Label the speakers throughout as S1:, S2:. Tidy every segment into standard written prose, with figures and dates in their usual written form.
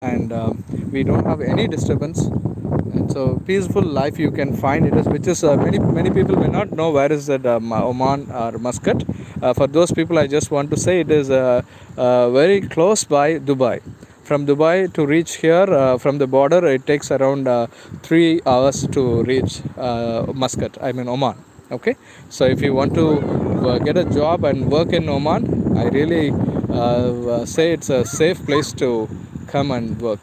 S1: and we don't have any disturbance. And so peaceful life you can find it is, which is many people may not know where is that Oman or Muscat. For those people, I just want to say it is very close by Dubai. From Dubai to reach here, from the border, it takes around 3 hours to reach Muscat. I mean Oman. Okay, so if you want to get a job and work in Oman, I really say it's a safe place to come and work.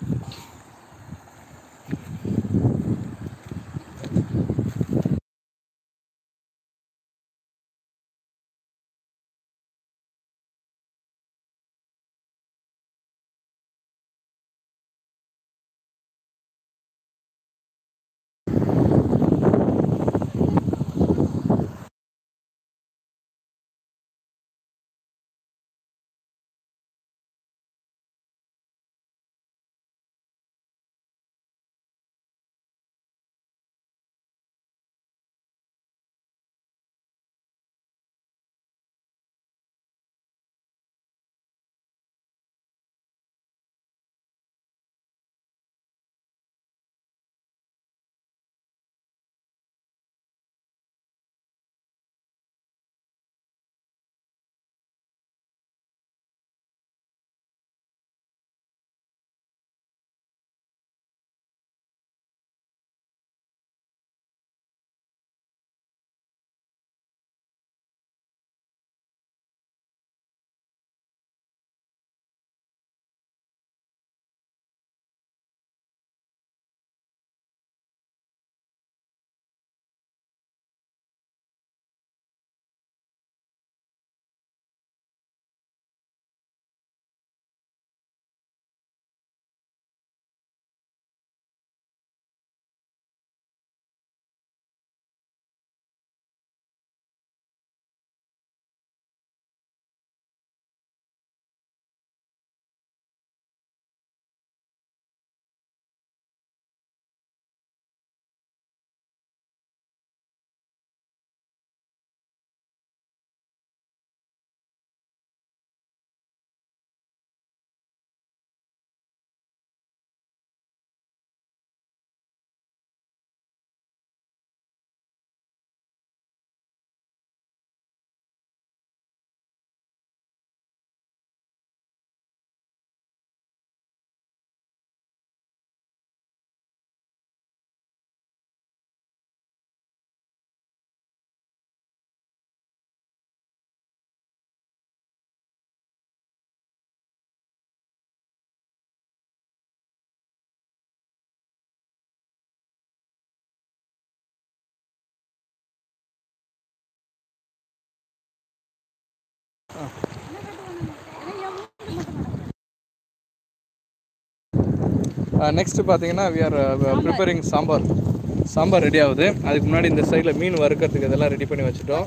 S1: Next பார்த்தீங்கன்னா we are preparing sambar ready ஆகுது. அதுக்கு முன்னாடி இந்த சைடில் மீன் வறுக்கிறதுக்கு இதெல்லாம் ready பண்ணி வச்சுட்டோம்.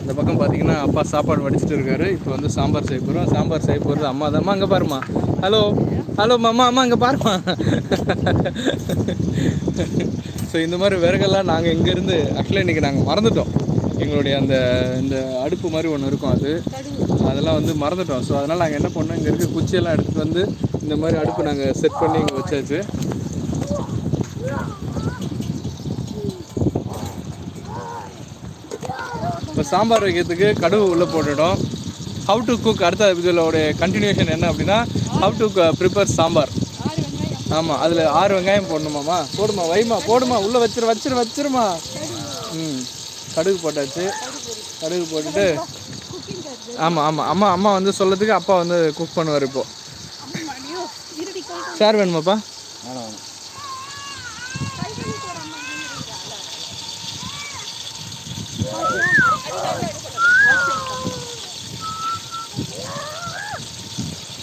S1: இந்த பக்கம் பார்த்தீங்கன்னா அப்பா சாப்பாடு வடிச்சிட்டு இருக்காரு. இப்போ வந்து சாம்பார் செய்ய போகிறோம். சாம்பார் செய்ய போகிறது அம்மா தான். அம்மா அங்கே பாருமா. ஹலோ அம்மா அங்கே பாருமா. ஸோ இந்த மாதிரி விறகெல்லாம் நாங்கள் இங்கேருந்து ஆக்சுவலாக இன்றைக்கி நாங்கள் மறந்துட்டோம். எங்களுடைய இந்த அடுப்பு மாதிரி ஒன்று இருக்கும், அதெல்லாம் வந்து மறந்துட்டோம். ஸோ அதனால் நாங்கள் என்ன பண்ணோம், இங்கே இருக்க குச்சியெல்லாம் எடுத்துகிட்டு வந்து இந்த மாதிரி அடுப்பு நாங்கள் செட் பண்ணி இங்கே வச்சாச்சு. இப்போ சாம்பார் வைக்கிறதுக்கு கடுகு உள்ளே போட்டுட்டோம். ஹவு டு குக், அடுத்த இதோடைய கண்டினியூஷன் என்ன அப்படின்னா ஹவு டு ப்ரிப்பேர் சாம்பார். ஆமாம், அதில் 6 வெங்காயம் போடணுமாம்மா. போடுமா, வைமா, போடுமா, உள்ளே வச்சிருமா. கடுகு போட்டாச்சு. கடுகு போட்டுட்டு ஆமாம் அம்மா வந்து சொல்லதுக்கு அப்பா வந்து குக் பண்ணுவார். இப்போது சார் வேணுமாப்பா?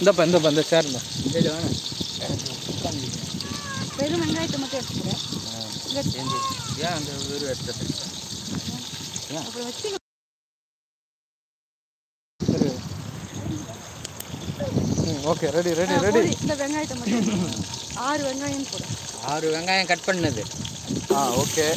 S1: இந்த சேர் இருந்தா
S2: வெறும் வெங்காயத்தை மட்டும் எடுத்துக்கிறேன்.
S1: ஏன் அந்த வெறும் எடுத்து ஓகே, ரெடி.
S2: இந்த வெங்காயத்தை மட்டும் 6 வெங்காயம் போடு.
S3: 6 வெங்காயம் கட் பண்ணது.
S1: ஓகே.